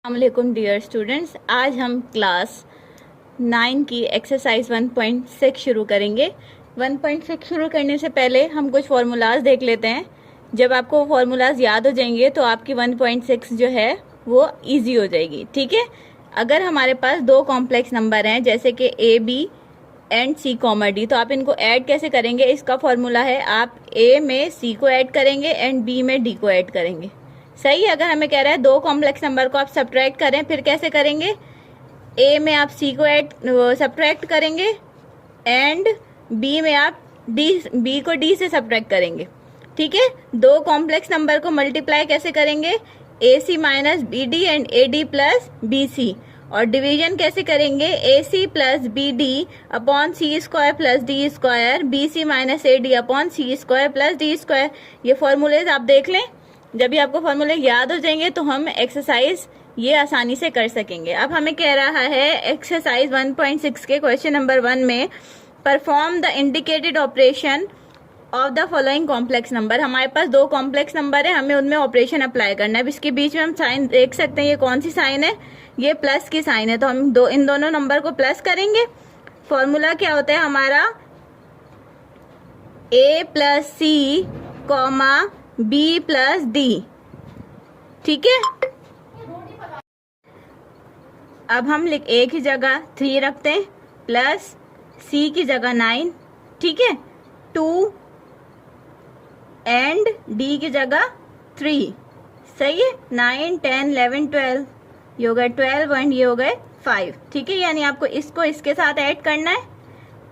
अस्सलामुअलैकुम dear students, आज हम क्लास 9 की एक्सरसाइज 1.6 शुरू करेंगे। 1.6 शुरू करने से पहले हम कुछ फार्मूलाज देख लेते हैं। जब आपको वो फार्मूलाज याद हो जाएंगे तो आपकी 1.6 जो है वो इजी हो जाएगी। ठीक है, अगर हमारे पास दो कॉम्प्लेक्स नंबर हैं जैसे कि A B and C comma D, तो आप इनको ऐड कैसे करेंगे? इसका फॉर्मूला है आप ए में सी को ऐड करेंगे एंड बी में डी को ऐड करेंगे। सही है। अगर हमें कह रहा है दो कॉम्प्लेक्स नंबर को आप सब्ट्रैक्ट करें, फिर कैसे करेंगे? ए में आप सी को ऐड सब्ट्रैक्ट करेंगे एंड बी में आप बी को डी से सब्ट्रैक्ट करेंगे। ठीक है, दो कॉम्प्लेक्स नंबर को मल्टीप्लाई कैसे करेंगे? A C minus B D and A D plus B C. और डिवीजन कैसे करेंगे? A C plus B D upon C square plus D square, B C minus A D upon C square plus D square. ये formulas आप देख लें। जब भी आपको फॉर्मूले याद हो जाएंगे तो हम एक्सरसाइज ये आसानी से कर सकेंगे। अब हमें कह रहा है एक्सरसाइज 1.6 के क्वेश्चन नंबर 1 में perform the indicated operation of the following complex number. हमारे पास दो कॉम्प्लेक्स नंबर है, हमें उनमें ऑपरेशन अप्लाई करना है। अब इसके बीच में हम साइन देख सकते हैं, ये कौन सी साइन है? ये प्लस की साइन है, तो हम इन दोनों नंबर को प्लस करेंगे। फॉर्मूला क्या होता है हमारा? ए plus C comma B plus D. ठीक है, अब हम ए की जगह 3 रखते हैं प्लस सी की जगह 9। ठीक है, 2 एंड डी की जगह 3। सही है, 9 10 11 12, ये हो गए 12 एंड ये हो गए 5। ठीक है, यानी आपको इसको इसके साथ ऐड करना है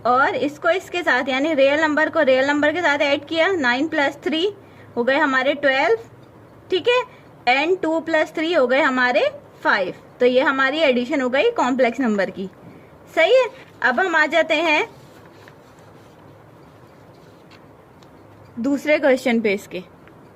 और इसको इसके साथ, यानी रियल नंबर को रियल नंबर के साथ ऐड किया। 9 प्लस 3 हो गए हमारे 12। ठीक है, एंड 2 प्लस 3 हो गए हमारे 5। तो ये हमारी एडिशन हो गई कॉम्प्लेक्स नंबर की। सही है, अब हम आ जाते हैं दूसरे क्वेश्चन पे इसके।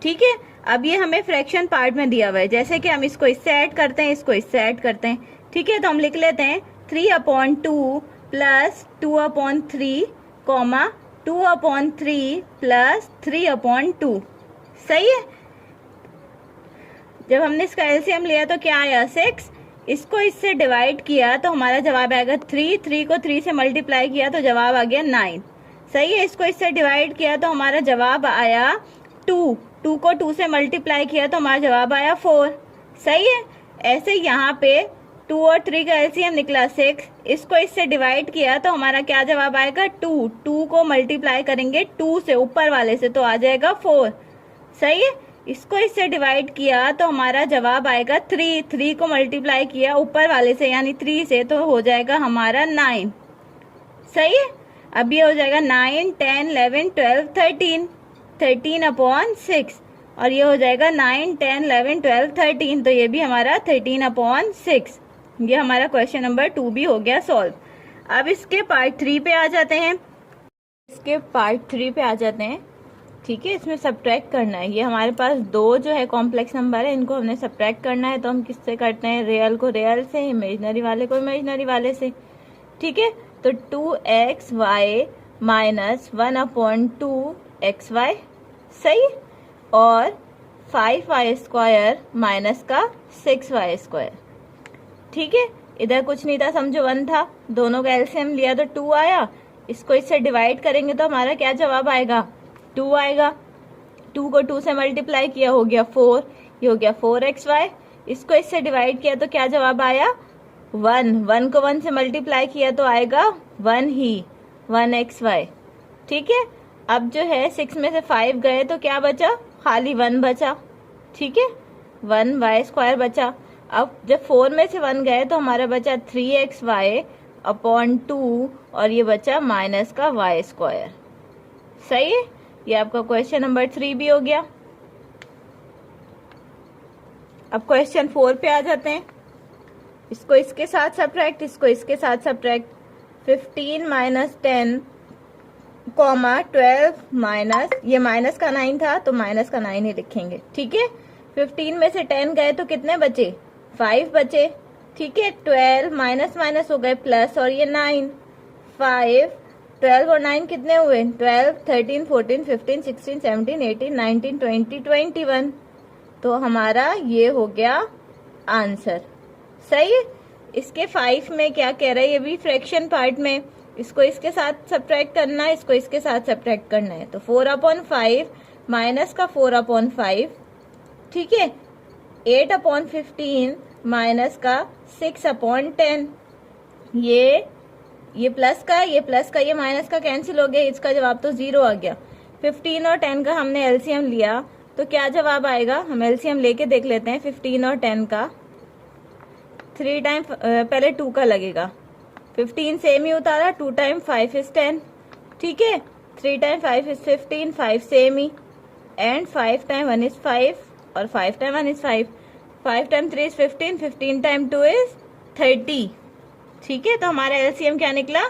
ठीक है, अब ये हमें फ्रैक्शन पार्ट में दिया हुआ है, जैसे कि हम इसको इससे ऐड करते हैं, इसको इससे ऐड करते हैं। ठीक है, तो हम लिख लेते हैं 3/2 प्लस 2/3 कॉमा 2/3 प्लस 3/2। सही है, जब हमने इसका एलसीएम लिया तो क्या आया? 6। इसको इससे डिवाइड किया तो हमारा जवाब आएगा 3। 3 को 3 से मल्टीप्लाई किया तो जवाब आ गया 9। सही है, इसको इससे डिवाइड किया तो हमारा जवाब आया 2। 2 को 2 से मल्टीप्लाई किया तो हमारा जवाब आया 4। सही है, ऐसे यहाँ पे 2 और 3 का एलसीएम निकला 6। इसको इससे डिवाइड किया तो हमारा क्या जवाब आएगा? 2। 2 को मल्टीप्लाई करेंगे 2 से, ऊपर वाले से, तो आ जाएगा 4। सही है, इसको इससे डिवाइड किया तो हमारा जवाब आएगा 3। 3 को मल्टीप्लाई किया ऊपर वाले से यानी 3 से, तो हो जाएगा हमारा 9। सही है, अब ये हो जाएगा 9 10 11 12 13 13/6 और ये हो जाएगा 9 10 11 12 13, तो ये भी हमारा 13/6। ये हमारा क्वेश्चन नंबर 2 भी हो गया सॉल्व। अब इसके पार्ट 3 पे आ जाते हैं। ठीक है, इसमें सब्ट्रैक्ट करना है। ये हमारे पास दो जो है कॉम्प्लेक्स नंबर है, इनको हमने सब्ट्रैक्ट करना है। तो हम किससे करते हैं? रियल को रियल से, इमेजिनरी वाले को इमेजिनरी वाले से। ठीक है, तो 2xy माइनस 1/2xy। सही, और 5y स्क्वायर माइनस का 6y स्क्वायर। ठीक है, इधर कुछ नहीं था, समझो 1 था, दोनों का एलसीएम लिया तो 2 आया। इसको इससे डिवाइड करेंगे तो हमारा क्या जवाब आएगा? 2 आएगा। 2 को 2 से मल्टीप्लाई किया हो गया 4, ये हो गया 4xy। इसको इससे डिवाइड किया तो क्या जवाब आया? 1। 1 को 1 से मल्टीप्लाई किया तो आएगा 1 ही, 1xy। ठीक है, अब जो है 6 में से 5 गए तो क्या बचा? खाली 1 बचा। ठीक है, 1y स्क्वायर बचा। अब जब 4 में से 1 गए तो हमारा बचा 3xy/2 और ये बचा माइनस का y स्क्वायर। सही है, ये आपका क्वेश्चन नंबर 3 भी हो गया। अब क्वेश्चन 4 पे आ जाते हैं। इसको इसके साथ सब्ट्रैक्ट, इसको इसके साथ सब्ट्रैक्ट। 15 माइनस 10 कॉमा 12 माइनस, ये माइनस का 9 था तो माइनस का 9 ही लिखेंगे। ठीक है, 15 में से 10 गए तो कितने बचे? 5 बचे। ठीक है, 12 माइनस माइनस हो गए प्लस और ये 9, 5 12 और 9 कितने हुए? 12 13 14 15 16 17 18 19 20 21। तो हमारा ये हो गया आंसर। सही है। इसके 5 में क्या कह रहा है, ये भी फ्रैक्शन पार्ट में, इसको इसके साथ सब्ट्रैक्ट करना है, इसको इसके साथ सब्ट्रैक्ट करना है। तो 4/5 माइनस का 4/5, ठीक है, 8/15 माइनस का 6/10। ये प्लस का ये माइनस का कैंसिल हो गया, इसका जवाब तो 0 आ गया। 15 और 10 का हमने एलसीएम लिया तो क्या जवाब आएगा, हम एलसीएम लेके देख लेते हैं। 15 और 10 का 3 टाइम पहले 2 का लगेगा, 15 सेम ही उतारा, 2 टाइम 5 इज 10, ठीक है, 3 time 5 is 15, 5 same he, and 5 time 1 is 5 और 5 time 1 is 5, 5 time 3 is 15, 15 time 2 is 30, ठीक है। तो हमारा एलसीएम क्या निकला,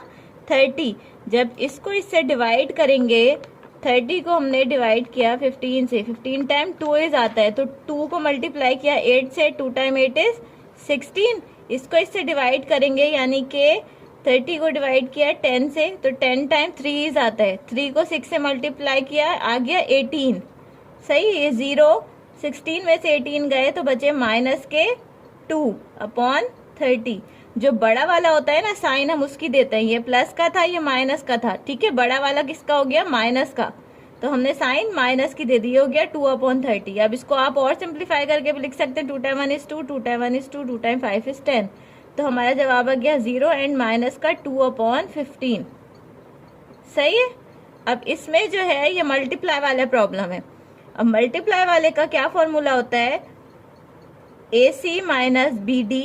30। जब इसको इससे डिवाइड करेंगे, 30 को हमने डिवाइड किया 15 से, 15 टाइम 2 इज आता है, तो 2 को मल्टीप्लाई किया 8 से, 2 टाइम 8 इज 16। इसको इससे डिवाइड करेंगे, यानी कि 30 को डिवाइड किया 10 से, तो 10 टाइम 3 इज आता है, 3 को 6 से मल्टीप्लाई किया, आ गया 18, सही। ये 0, 16 में से 18 गए तो बचे माइनस के 2/30। जो बड़ा वाला होता है ना साइन, हम उसकी देते हैं, ये प्लस का था, ये माइनस का था, ठीक है। बड़ा वाला किसका हो गया, माइनस का, तो हमने साइन माइनस की दे दी, हो गया 2/30। अब इसको आप और सिंप्लीफाई करके भी लिख सकते हैं, 2 time 1 is 2, 2 time 1 is 2, 2 time 5 is 10। तो हमारा जवाब आ गया 0 एंड माइनस का 2/15, सही है। अब इसमें जो है ये मल्टीप्लाई वाला प्रॉब्लम है। अब मल्टीप्लाई वाले का क्या फॉर्मूला होता है, AC minus BD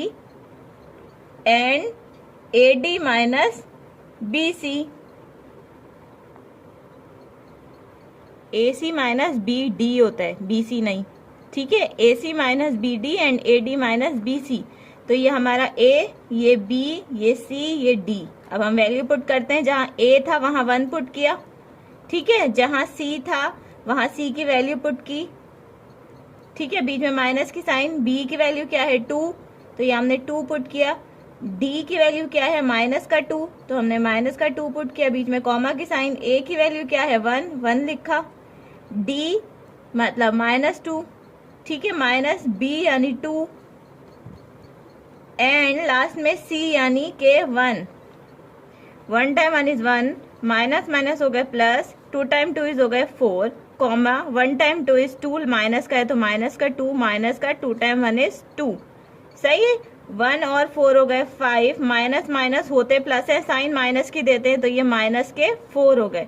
and AD minus BC, AC minus BD होता है, BC नहीं, ठीक है। AC minus BD and AD minus BC। तो ये हमारा A, ये B, ये C, ये D। अब हम वैल्यू पुट करते हैं, जहां A था वहां 1 पुट किया, ठीक है, जहां C था वहां C की वैल्यू पुट की, ठीक है, बीच में माइनस की साइन। B की वैल्यू क्या है 2, तो ये हमने 2 पुट किया। D की वैल्यू क्या है माइनस का 2, तो हमने माइनस का 2 पुट किया, बीच में कॉमा की साइन। A की वैल्यू क्या है 1, 1 लिखा। D मतलब -2, ठीक है, माइनस B यानी 2, एंड लास्ट में C यानी के 1। 1 टाइम 1 इज 1, माइनस माइनस हो गए प्लस, 2 टाइम 2 इज हो गए 4, कॉमा 1 टाइम 2 इज 2, माइनस का है तो माइनस का 2, माइनस का 2 टाइम 1 इज 2, सही है। 1 और 4 हो गए 5, माइनस माइनस होते प्लस है, साइन माइनस की देते हैं, तो ये माइनस के 4 हो गए।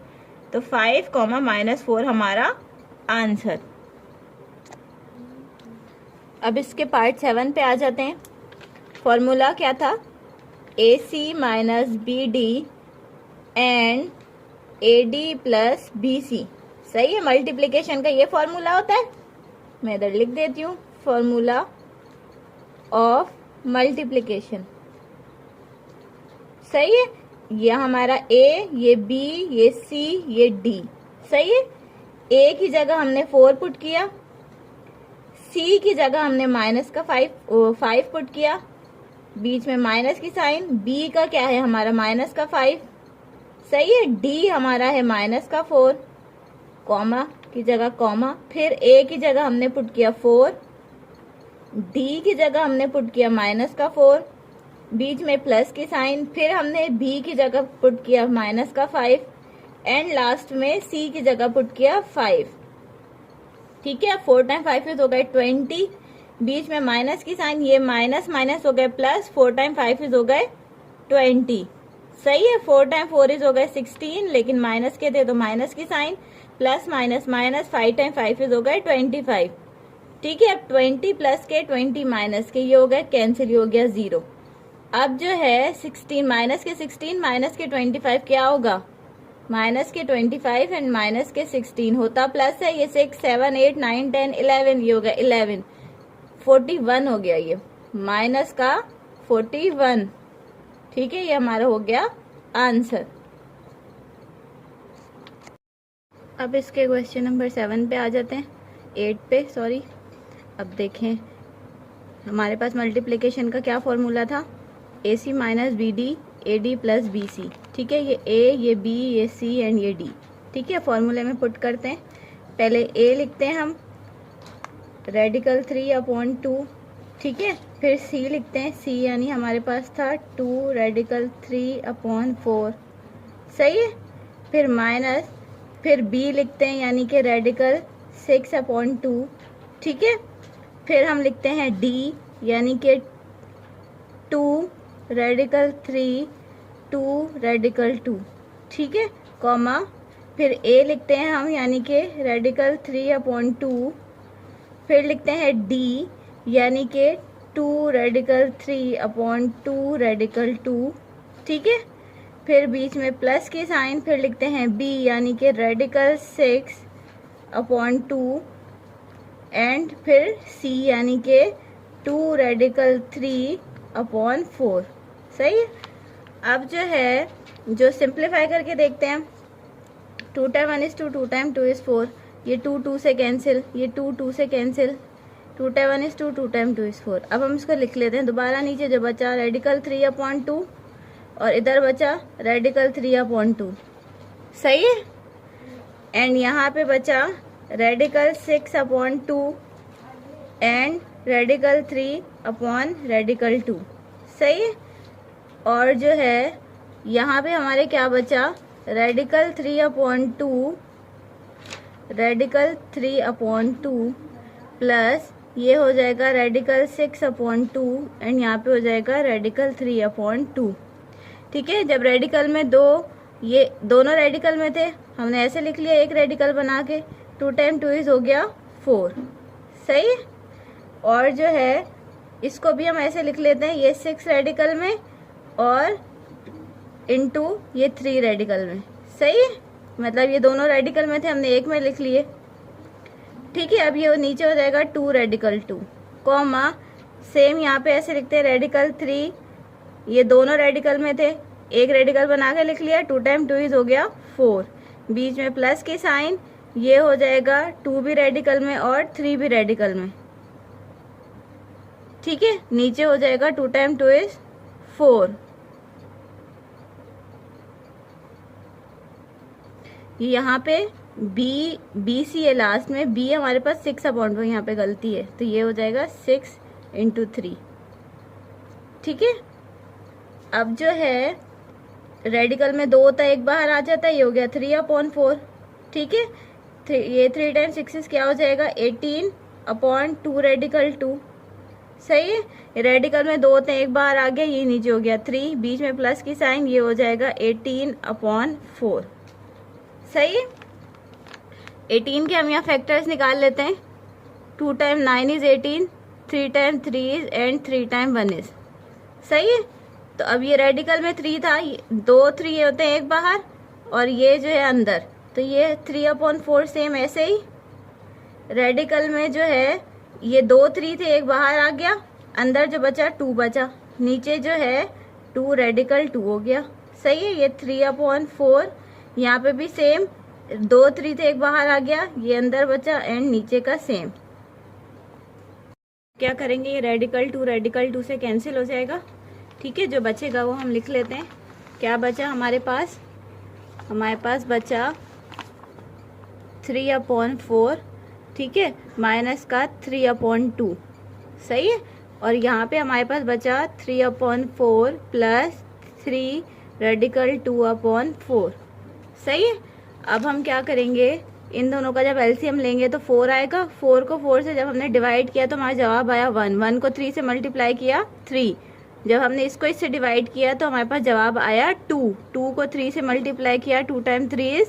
तो 5, -4 हमारा आंसर। अब इसके पार्ट 7 पे आ जाते हैं। फॉर्मूला क्या था, AC minus BD and AD plus BC, सही है। मल्टीप्लीकेशन का ये फॉर्मूला होता है, मैं इधर लिख देती हूँ, फॉर्मूला ऑफ मल्टीप्लीकेशन, सही है। ये हमारा A, ये B, ये C, ये D, सही है। A की जगह हमने 4 पुट किया, C की जगह हमने माइनस का 5 पुट किया, बीच में माइनस की साइन। B का क्या है हमारा माइनस का 5, सही है। D हमारा है माइनस का 4, कॉमा की जगह कॉमा, फिर A की जगह हमने पुट किया 4, D की जगह हमने पुट किया माइनस का 4, बीच में प्लस की साइन, फिर हमने B की जगह पुट किया माइनस का 5, एंड लास्ट में C की जगह पुट किया 5, ठीक है। 4 टाइम 5 इज हो गए 20, बीच में माइनस की साइन, ये माइनस माइनस हो गए प्लस, 4 टाइम 5 इज हो गए 20, सही है। 4 टाइम 4 इज हो गए 16, लेकिन माइनस के थे तो माइनस की sign, plus minus minus, 5 time 5 is हो गए 25, ठीक है। अब 20 प्लस के 20 माइनस के ये हो गए कैंसिल, ये हो गया 0। अब जो है 16 माइनस के 16 माइनस के 25 क्या होगा, माइनस के 25 एंड माइनस के 16 होता प्लस है, ये 6 7 8 9 10 11, ये हो गया 11, 41 हो गया, ये माइनस का 41, ठीक है। ये हमारा हो गया आंसर। अब इसके क्वेश्चन नंबर 7 पे आ जाते हैं, 8 पे सॉरी। अब देखें हमारे पास मल्टीप्लिकेशन का क्या फॉर्मूला था, AC minus BD AD plus BC, ठीक है। ये A, ये B, ये C एंड ये D, ठीक है। फॉर्मूले में पुट करते हैं, पहले A लिखते हैं हम, रेडिकल 3/2, ठीक है, फिर सी लिखते हैं, सी यानी हमारे पास था 2 रेडिकल 3/4, सही है। फिर माइनस, फिर बी लिखते हैं यानी कि रेडिकल 6/2, ठीक है। फिर हम लिखते हैं डी यानी कि 2 रेडिकल 3 2 रेडिकल 2, ठीक है, कॉमा। फिर ए लिखते हैं हम यानी कि रेडिकल 3/2। फिर लिखते हैं डी यानी कि 2 रेडिकल 3/2 रेडिकल 2, ठीक है। फिर बीच में प्लस की साइन, फिर लिखते हैं बी यानी कि रेडिकल 6/2 एंड फिर सी यानी कि 2 रेडिकल 3/4, सही है। अब जो है जो सिंप्लीफाई करके देखते हैं, 2 टाइम 1 is 2, 2 टाइम 2 is 4, ये 2 2 से कैंसिल, ये 2 2 से cancel, 2 time 1 is 2, 2 time 2 is 4। अब हम इसको लिख लेते हैं दोबारा, नीचे जो बचा रेडिकल 3/2 और इधर बचा रेडिकल 3/2, सही है। एंड यहाँ पे बचा रेडिकल 6/2 एंड रेडिकल 3/रेडिकल 2, सही है। और जो है यहाँ पे हमारे क्या बचा, रेडिकल 3/2 प्लस ये हो जाएगा रेडिकल 6/2 एंड यहाँ पे हो जाएगा रेडिकल 3/2, ठीक है। जब रेडिकल में ये दोनों रेडिकल में थे, हमने ऐसे लिख लिया एक रेडिकल बना के, 2 टाइम 2 इज हो गया 4, सही है। और जो है इसको भी हम ऐसे लिख लेते हैं, ये 6 रेडिकल में और इनटू ये 3 रेडिकल में, सही है। मतलब ये दोनों रेडिकल में थे, हमने एक में लिख लिए, ठीक है। अब ये नीचे हो जाएगा 2 रेडिकल 2, कॉमा सेम यहाँ पे ऐसे लिखते हैं रेडिकल 3, ये दोनों रेडिकल में थे, एक रेडिकल बना के लिख लिया, 2 टाइम 2 इज हो गया 4, बीच में प्लस की साइन, ये हो जाएगा 2 भी रेडिकल में और 3 भी रेडिकल में, ठीक है। नीचे हो जाएगा 2 टाइम 2 इज 4। यहाँ पे बी सी है लास्ट में, बी हमारे पास 6/2, यहाँ पे गलती है, तो ये हो जाएगा 6 × 3, ठीक है। अब जो है रेडिकल में 2 होता है, एक बाहर आ जाता है, ये हो गया 3/4, ठीक है। ये 3 टाइम 6 क्या हो जाएगा 18/2 रेडिकल 2, सही है। रेडिकल में 2 होते हैं, एक बाहर आ गया, ये नीचे हो गया 3, बीच में प्लस की साइन, ये हो जाएगा 18/4, सही है। 18 के हम यहाँ फैक्टर्स निकाल लेते हैं, 2 time 9 is 18, 3 time 3 is and 3 time 1 is, सही है। तो अब ये रेडिकल में 3 था, 2 3 होते हैं एक बाहर और ये जो है अंदर, तो ये 3/4 सेम ऐसे ही। रेडिकल में जो है ये 2 3 थे, एक बाहर आ गया, अंदर जो बचा 2 बचा, नीचे जो है 2 रेडिकल 2 हो गया, सही है। ये 3/4, यहाँ पे भी सेम, 2 3 थे, एक बाहर आ गया, ये अंदर बचा एंड नीचे का सेम। क्या करेंगे, ये रेडिकल 2 से कैंसिल हो जाएगा, ठीक है। जो बचेगा वो हम लिख लेते हैं। क्या बचा हमारे पास, हमारे पास बचा 3/4, ठीक है, माइनस का 3/2, सही है। और यहाँ पे हमारे पास बचा 3/4 प्लस 3 रेडिकल 2/4, सही है। अब हम क्या करेंगे, इन दोनों का जब एलसीएम लेंगे तो 4 आएगा, 4 को 4 से जब हमने डिवाइड किया तो हमारा जवाब आया 1, 1 को 3 से मल्टीप्लाई किया 3, जब हमने इसको इससे डिवाइड किया तो हमारे पास जवाब आया 2, 2 को 3 से मल्टीप्लाई किया, 2 टाइम 3 इज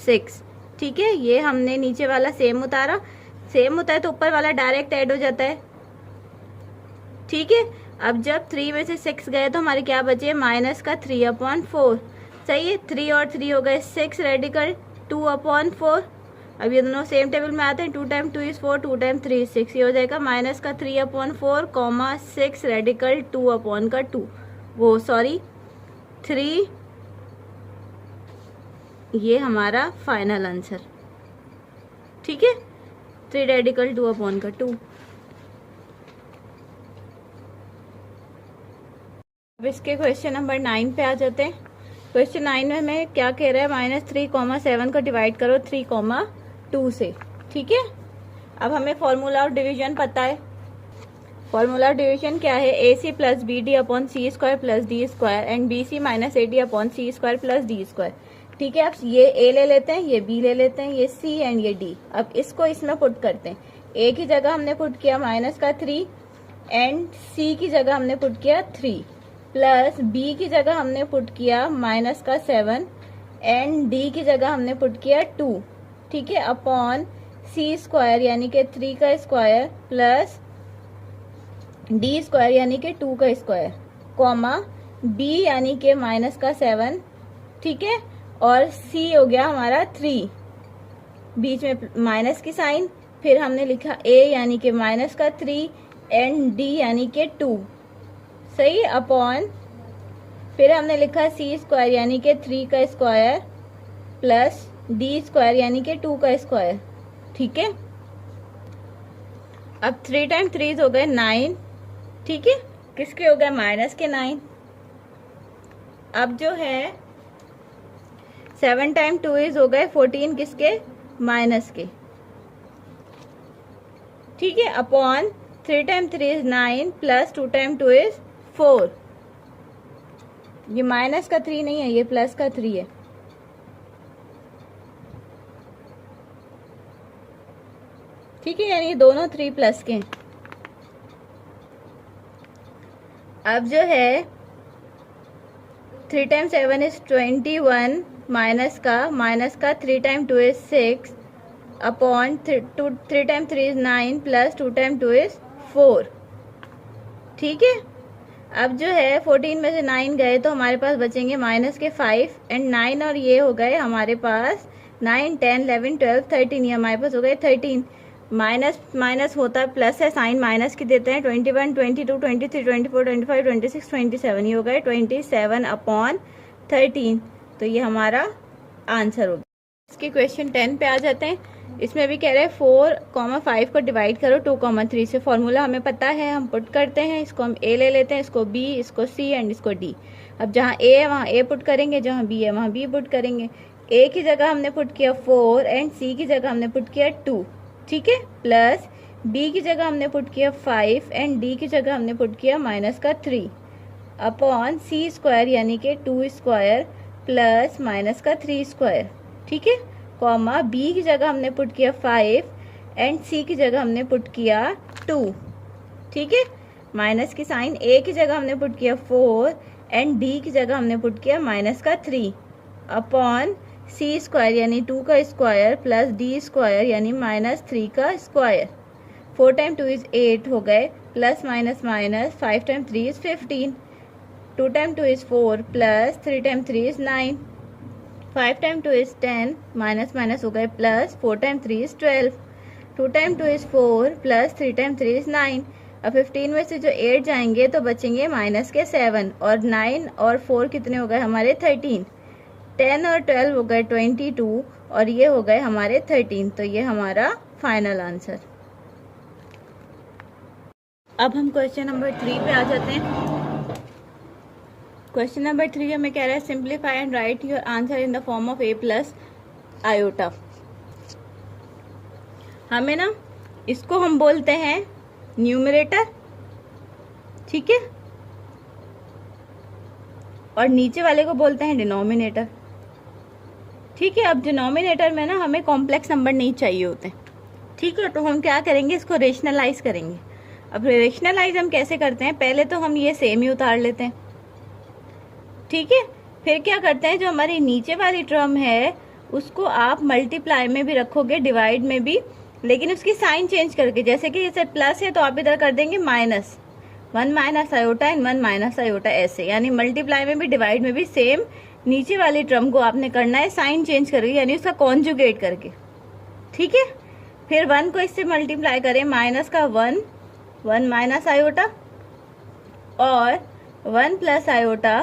6, ठीक है। ये हमने नीचे वाला सेम उतारा, सेम होता है तो ऊपर वाला डायरेक्ट ऐड हो जाता है, ठीक है। अब जब 3 में से 6 गए तो हमारे क्या बचे, माइनस का 3/4, सही है। 3 और 3 हो गए 6 रेडिकल 2/4, अब ये दोनों सेम टेबल में आते हैं, 2 टाइम 2 इज 4, 2 टाइम 3 इज 6, ये हो जाएगा माइनस का 3/4, 6 रेडिकल 2/2, वो सॉरी 3, ये हमारा फाइनल आंसर, ठीक है, 3 रेडिकल 2/2। अब इसके क्वेश्चन नंबर 9 पे आ जाते हैं। क्वेश्चन 9 में हमें क्या कह रहा है, -3,7 को डिवाइड करो 3,2 से, ठीक है। अब हमें फॉर्मूला ऑफ डिवीजन पता है, फॉर्मूला डिवीजन क्या है, A C plus B D upon C square plus D square and B C minus A D upon C square plus D square. ठीक है, अब ये ए ले लेते हैं, ये बी ले लेते हैं, ये सी एंड ये डी। अब इसको इसमें पुट करते हैं। ए की जगह हमने पुट किया -3 एंड सी की जगह हमने पुट किया 3 प्लस बी की जगह हमने पुट किया -7 एंड डी की जगह हमने पुट किया 2। ठीक है, अपॉन सी स्क्वायर यानी कि 3 का स्क्वायर प्लस डी स्क्वायर यानी कि 2 का स्क्वायर, कॉमा बी यानी कि -7। ठीक है, और सी हो गया हमारा 3, बीच में माइनस की साइन, फिर हमने लिखा ए यानी कि -3 एंड डी यानी कि 2। सही, अपॉन फिर हमने लिखा सी स्क्वायर यानी कि 3 का स्क्वायर प्लस डी स्क्वायर यानी कि 2 का स्क्वायर। ठीक है, अब 3 टाइम 3 हो गए 9। ठीक है, किसके हो गए, माइनस के 9। अब जो है 7 टाइम 2 हो गए 14, किसके, माइनस के। ठीक है, upon 3 time 3 is 9 plus 2 time 2 is 4। ये माइनस का 3 नहीं है, ये प्लस का 3 है। ठीक है, यानी दोनों 3 प्लस के हैं। अब जो है 3 टाइम 7 इज 21 माइनस का 3 time 2 is 6 upon 3 time 3 is 9 plus 2 time 2 is 4। ठीक है, अब जो है 14 में से 9 गए तो हमारे पास बचेंगे माइनस के 5 एंड 9 और ये हो गए हमारे पास 9 10 11 12 13, ये हमारे पास हो गए 13। माइनस माइनस होता है प्लस है, साइन माइनस की देते हैं। 21 22 23 24 25 26 27, ये हो गए 27 अपॉन 13। तो ये हमारा आंसर होगा। इसके क्वेश्चन 10 पे आ जाते हैं। इसमें भी कह रहे हैं 4,5 को डिवाइड करो 2,3 से। फॉर्मूला हमें पता है, हम पुट करते हैं। इसको हम ए ले लेते हैं, इसको बी, इसको सी एंड इसको डी। अब जहाँ ए है वहाँ ए पुट करेंगे, जहाँ बी है वहाँ बी पुट करेंगे। ए की जगह हमने पुट किया 4 एंड सी की जगह हमने पुट किया 2। ठीक है, प्लस बी की जगह हमने पुट किया 5 एंड डी की जगह हमने पुट किया -3 अपॉन सी स्क्वायर यानी कि 2 स्क्वायर प्लस -3 स्क्वायर। ठीक है, कॉमा बी की जगह हमने पुट किया 5 एंड सी की जगह हमने पुट किया 2। ठीक है, माइनस की साइन, ए की जगह हमने पुट किया 4 एंड डी की जगह हमने पुट किया -3 अपॉन सी स्क्वायर यानी 2 का स्क्वायर प्लस डी स्क्वायर यानी -3 का स्क्वायर। 4 टाइम 2 इज 8 हो गए, plus minus minus 5 time 3 is 15, 2 time 2 is 4 plus 3 time 3 is 9, 5 time 2 is 10, minus minus हो गए plus 4 time 3 is 12, 2 time 2 is 4 plus 3 time 3 is 9। अब 15 में से जो 8 जाएंगे तो बचेंगे माइनस के 7 और 9 और 4 कितने हो गए हमारे 13, 10 और 12 हो गए 22 और ये हो गए हमारे 13। तो ये हमारा फाइनल आंसर। अब हम क्वेश्चन नंबर 3 पे आ जाते हैं। क्वेश्चन नंबर 3 हमें कह रहा है simplify and right your answer in the form of a plus iota. हमें ना इसको हम बोलते हैं न्यूमरेटर। ठीक है, और नीचे वाले को बोलते हैं डिनोमिनेटर। ठीक है, अब डिनोमिनेटर में ना हमें कॉम्प्लेक्स नंबर नहीं चाहिए होते। ठीक है, तो हम क्या करेंगे, इसको रेशनलाइज करेंगे। अब रेशनलाइज हम कैसे करते हैं, पहले तो हम ये सेम ही उतार लेते हैं। ठीक है, फिर क्या करते हैं, जो हमारी नीचे वाली टर्म है उसको आप मल्टीप्लाई में भी रखोगे, डिवाइड में भी, लेकिन उसकी साइन चेंज करके। जैसे कि जैसे प्लस है तो आप इधर कर देंगे minus, 1 minus iota and 1 minus iota, ऐसे। यानी मल्टीप्लाई में भी डिवाइड में भी सेम नीचे वाली टर्म को आपने करना है साइन चेंज करके, यानी उसका कॉन्जुगेट करके। ठीक है, फिर 1 को इससे मल्टीप्लाई करें, माइनस का 1 माइनस आयोटा और 1 प्लस आयोटा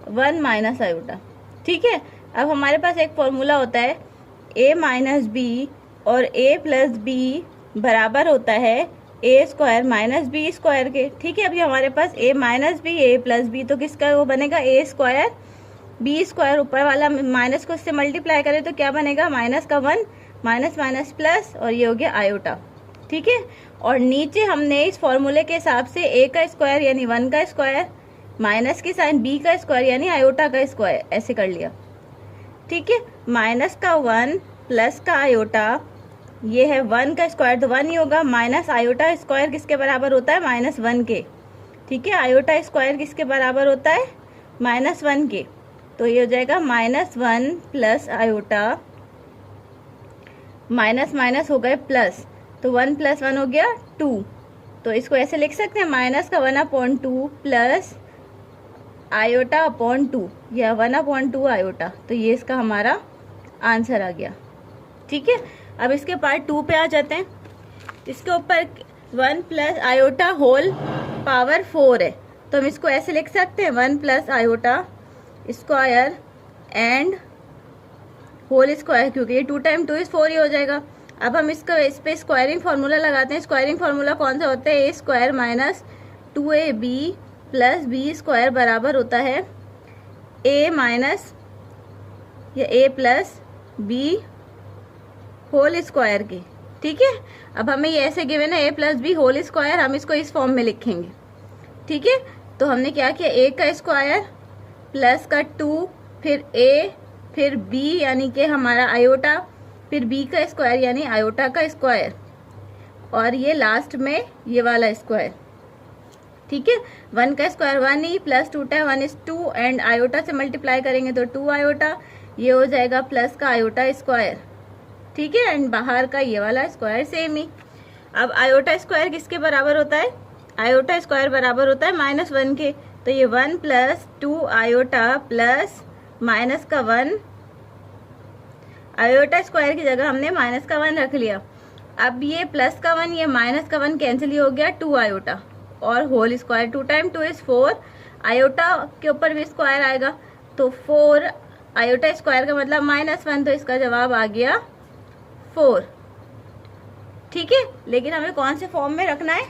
1 माइनस आयोटा। ठीक है, अब हमारे पास एक फॉर्मूला होता है a माइनस बी और a प्लस बी बराबर होता है a square minus B square के। ठीक है, अभी हमारे पास a minus B a plus B, तो किसका वो बनेगा a स्क्वायर बी स्क्वायर, ऊपर वाला माइनस को इससे मल्टीप्लाई करें तो क्या बनेगा, माइनस का 1 माइनस माइनस प्लस और ये हो गया आयोटा। ठीक है। और नीचे हमने इस फॉर्मूले के हिसाब से a का स्क्वायर यानी 1 का स्क्वायर माइनस की साइन b का स्क्वायर यानी आयोटा का स्क्वायर ऐसे कर लिया, ठीक है। माइनस का 1 प्लस का आयोटा, ये है 1 का स्क्वायर तो 1 ही होगा, माइनस आयोटा स्क्वायर किसके बराबर होता है, -1 के, ठीक है। आयोटा स्क्वायर किसके बराबर होता है, -1 के, तो ये हो जाएगा -1 प्लस आयोटा, माइनस माइनस हो गए प्लस, तो 1 + 1 हो गया 2, तो इसको ऐसे लिख सकते हैं माइनस का 1/2 प्लस आयोटा अपॉन 2 या 1/2 आयोटा, तो ये इसका हमारा आंसर आ गया, ठीक है। अब इसके पार्ट 2 पे आ जाते हैं। इसके ऊपर 1 प्लस आयोटा होल पावर 4 है, तो हम इसको ऐसे लिख सकते हैं 1 plus iota square and whole square, क्योंकि ये 2 × 2 = 4 ही हो जाएगा। अब हम इसका इस पे स्क्वायरिंग फार्मूला लगाते हैं। स्क्वायरिंग फार्मूला कौन सा होता है, a² - 2ab + b² बराबर होता है a माइनस या a plus b whole square के, ठीक है। अब हमें ये ऐसे गिवन है a + b होल स्क्वायर, हम इसको इस फॉर्म में लिखेंगे, ठीक है। तो हमने क्या किया, a का स्क्वायर प्लस का 2 फिर a फिर b यानी कि हमारा आयोटा, फिर b का स्क्वायर यानी आयोटा का स्क्वायर, और ये लास्ट में ये वाला स्क्वायर, ठीक है। 1 का square 1 he, plus 2 × 1 = 2 and iota से मल्टीप्लाई करेंगे तो 2 आयोटा, ये हो जाएगा प्लस का आयोटा स्क्वायर, ठीक है। एंड बाहर का ये वाला स्क्वायर सेम ही। अब आयोटा स्क्वायर किसके बराबर होता है, आयोटा स्क्वायर बराबर होता है -1 के, तो ये 1 + 2 आयोटा प्लस माइनस का 1, आयोटा स्क्वायर की जगह हमने माइनस का 1 रख लिया। अब ये प्लस का 1 ये माइनस का 1 कैंसिल ही हो गया, 2 आयोटा और होल स्क्वायर, 2 × 2 = 4, आयोटा के ऊपर भी स्क्वायर आएगा तो 4 आयोटा स्क्वायर का मतलब -1, तो इसका जवाब आ गया 4, ठीक है। लेकिन हमें कौन से फॉर्म में रखना है,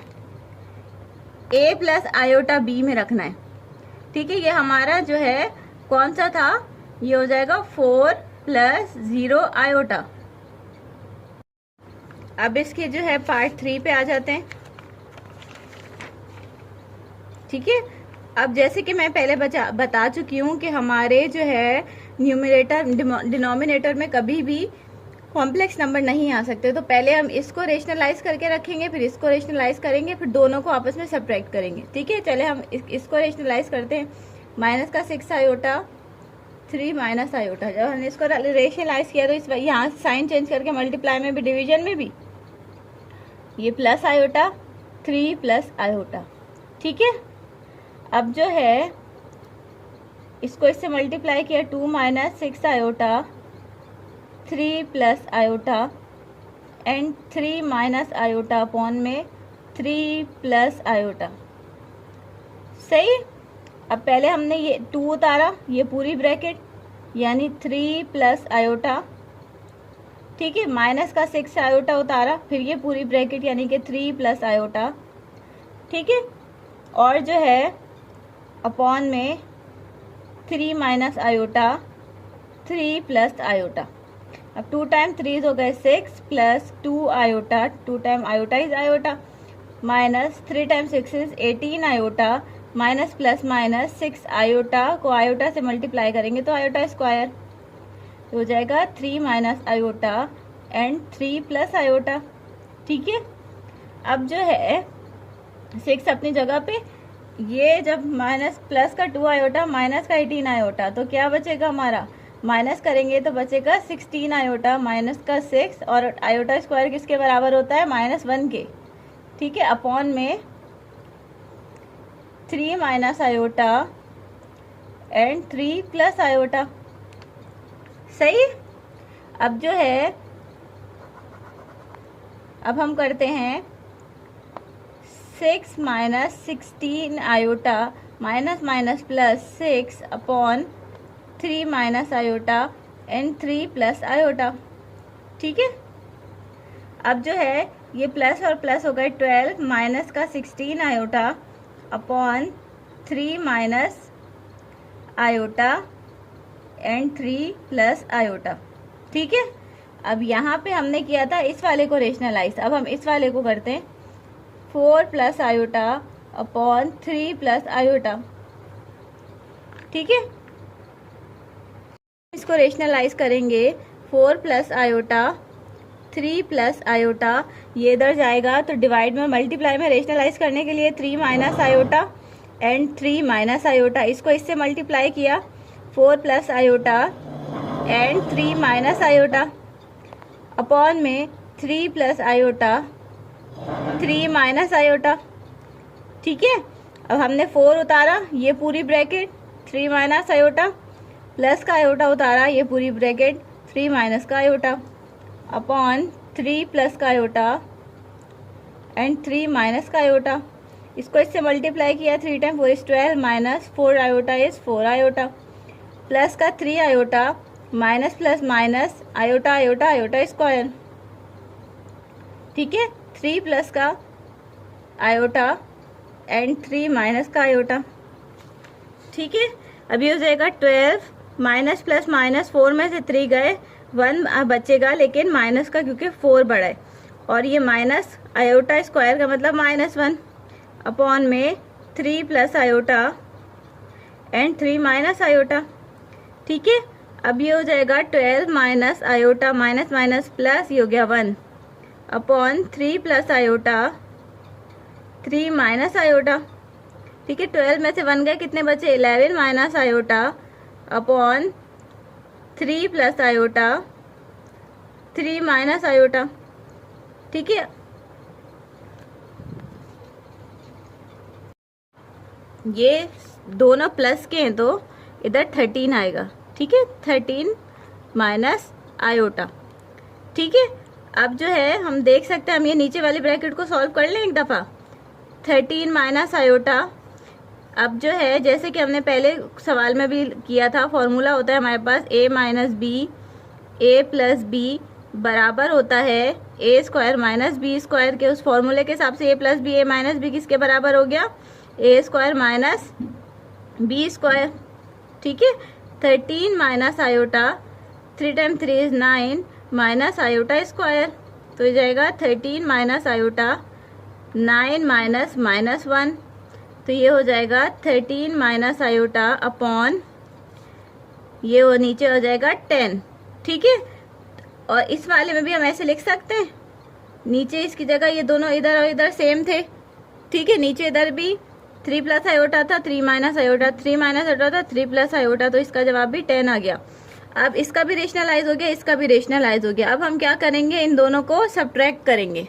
a प्लस आयोटा b में रखना है, ठीक है। ये हमारा जो है कौन सा था, ये हो जाएगा 4 + 0 आयोटा। अब इसके जो है पार्ट 3 पे आ जाते हैं, ठीक है। अब जैसे कि मैं पहले बता चुकी हूँ कि हमारे जो है न्यूमरेटर डिनोमिनेटर में कभी भी कॉम्प्लेक्स नंबर नहीं आ सकते, तो पहले हम इसको रेशनलाइज करके रखेंगे, फिर इसको रेशनलाइज करेंगे, फिर दोनों को आपस में सब्ट्रैक्ट करेंगे, ठीक है। चले हम इसको रेशनलाइज करते हैं। माइनस का 6 आयोटा 3 - आयोटा, जब हमने इसको रेशनलाइज किया तो इस यहाँ साइन चेंज करके मल्टीप्लाई में भी डिवीजन में भी ये प्लस आयोटा 3 + आयोटा, ठीक है। अब जो है इसको इससे मल्टीप्लाई किया 2 - 6 iota 3 + iota and 3 - iota upon में 3 + आयोटा, सही। अब पहले हमने ये 2 उतारा, ये पूरी ब्रैकेट यानी 3 + आयोटा, ठीक है। माइनस का 6 आयोटा उतारा, फिर ये पूरी ब्रैकेट यानी कि 3 + आयोटा, ठीक है। और जो है अपॉन में 3 - आयोटा 3 + आयोटा। अब 2 × 3 हो गए 6 plus 2 iota, 2 × iota is iota, minus 3 × 6 = 18 iota, minus plus minus 6 iota को आयोटा से मल्टीप्लाई करेंगे तो आयोटा स्क्वायर हो जाएगा 3 - आयोटा एंड 3 + आयोटा, ठीक है। अब जो है 6 अपनी जगह पे, ये जब माइनस प्लस का 2 आयोटा माइनस का 18 आयोटा, तो क्या बचेगा हमारा, माइनस करेंगे तो बचेगा 16 आयोटा माइनस का 6, और आयोटा स्क्वायर किसके बराबर होता है, -1 के, ठीक है। अपॉन में 3 - आयोटा एंड 3 + आयोटा, सही। अब जो है अब हम करते हैं 6 - 16 iota minus minus plus 6 upon 3 - iota and 3 + iota, ठीक है। अब जो है ये प्लस और प्लस हो गए 12 माइनस का 16 iota upon 3 - iota and 3 + iota, ठीक है। अब यहाँ पे हमने किया था इस वाले को रेशनलाइज, अब हम इस वाले को करते हैं 4 plus iota upon 3 plus iota. ठीक है, इसको रेशनलाइज करेंगे 4 प्लस आयोटा 3 प्लस आयोटा, ये इधर जाएगा तो डिवाइड में मल्टीप्लाई में रेशनलाइज करने के लिए 3 minus iota and 3 minus iota, इसको इससे मल्टीप्लाई किया 4 plus iota and 3 minus iota upon में 3 प्लस आयोटा 3 माइनस आयोटा। ठीक है, अब हमने 4 उतारा, ये पूरी ब्रैकेट 3 माइनस आयोटा, प्लस का आयोटा उतारा, ये पूरी ब्रैकेट 3 माइनस का आयोटा अपॉन 3 प्लस का आयोटा एंड 3 माइनस का आयोटा, इसको इससे मल्टीप्लाई किया 3 time 4 is 12 minus 4 iota is 4 iota, plus का 3 iota minus plus minus iota iota iota square. ठीक है, 3 प्लस का आयोटा एंड 3 माइनस का आयोटा। ठीक है, अभी हो जाएगा 12 माइनस प्लस माइनस 4 में से 3 गए, 1 बचेगा लेकिन माइनस का क्योंकि 4 बड़ा है, और ये माइनस आयोटा स्क्वायर का मतलब -1 अपॉन में 3 plus iota and 3 minus iota. ठीक है, अब ये हो जाएगा 12 minus iota minus minus plus, ये हो गया 1 upon 3 plus iota 3 minus iota. ठीक है, 12 में से 1 गए, कितने बचे 11 minus iota upon 3 plus iota 3 minus iota. ठीक है, ये दोनों प्लस के हैं तो इधर 13 आएगा। ठीक है, 13 माइनस आयोटा। ठीक है, अब जो है हम देख सकते हैं, हम ये नीचे वाली ब्रैकेट को सॉल्व कर लें एक दफा। 13 माइनस आयोटा, अब जो है जैसे कि हमने पहले सवाल में भी किया था, फॉर्मूला होता है हमारे पास a minus B A plus B बराबर होता है A square minus B square के। उस फॉर्मूले के हिसाब से a plus B A minus B किसके बराबर हो गया, A square minus B square. ठीक है, 13 minus iota 3 time 3 is 9 minus iota square, तो ये जाएगा 13 माइनस आयोटा 9 माइनस माइनस 1, तो ये हो जाएगा 13 माइनस आयोटा अपॉन ये वो नीचे हो जाएगा 10। ठीक है, और इस वाले में भी हम ऐसे लिख सकते हैं, नीचे इसकी जगह ये दोनों इधर और इधर सेम थे। ठीक है, नीचे इधर भी 3 प्लस आयोटा था 3 माइनस आयोटा 3 माइनस आयोटा था 3 प्लस आयोटा, तो इसका जवाब भी 10 आ गया। अब इसका भी रेशनलाइज हो गया, इसका भी रेशनलाइज हो गया। अब हम क्या करेंगे, इन दोनों को सब्ट्रैक्ट करेंगे।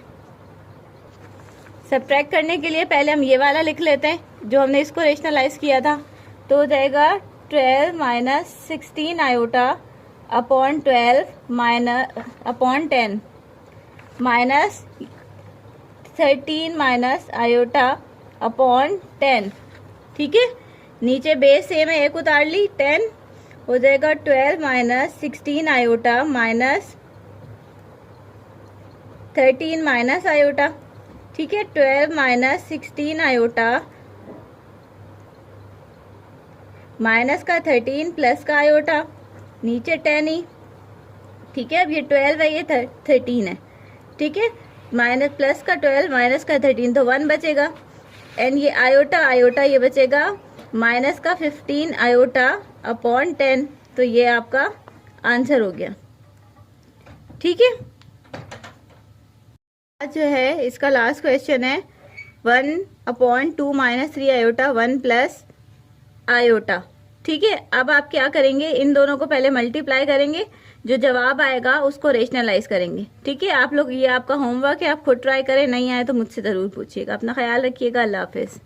सब्ट्रैक्ट करने के लिए पहले हम ये वाला लिख लेते हैं जो हमने इसको रेशनलाइज किया था, तो हो जाएगा 12 minus 16 iota upon 12 minus upon 10 minus 13 minus iota upon 10। ठीक है, नीचे बेस सेम है, एक उतार ली 10, हो जाएगा 12 minus 16 iota minus 13 minus iota. ठीक है, 12 माइनस 16 आयोटा माइनस का 13 प्लस का आयोटा, नीचे 10 ही। ठीक है, अब ये 12 है, ये 13 है। ठीक है, माइनस प्लस का 12 माइनस का 13, तो 1 बचेगा, एंड ये आयोटा आयोटा ये बचेगा माइनस का 15 आयोटा अपॉन 10, तो ये आपका आंसर हो गया। ठीक है, जो है इसका लास्ट क्वेश्चन है 1 upon 2 minus 3 iota 1 plus iota. ठीक है, अब आप क्या करेंगे, इन दोनों को पहले मल्टीप्लाई करेंगे, जो जवाब आएगा उसको रेशनलाइज करेंगे। ठीक है, आप लोग, ये आपका होमवर्क है, आप खुद ट्राई करें, नहीं आए तो मुझसे जरूर पूछिएगा। अपना ख्याल रखिएगा, अल्लाह हाफिज।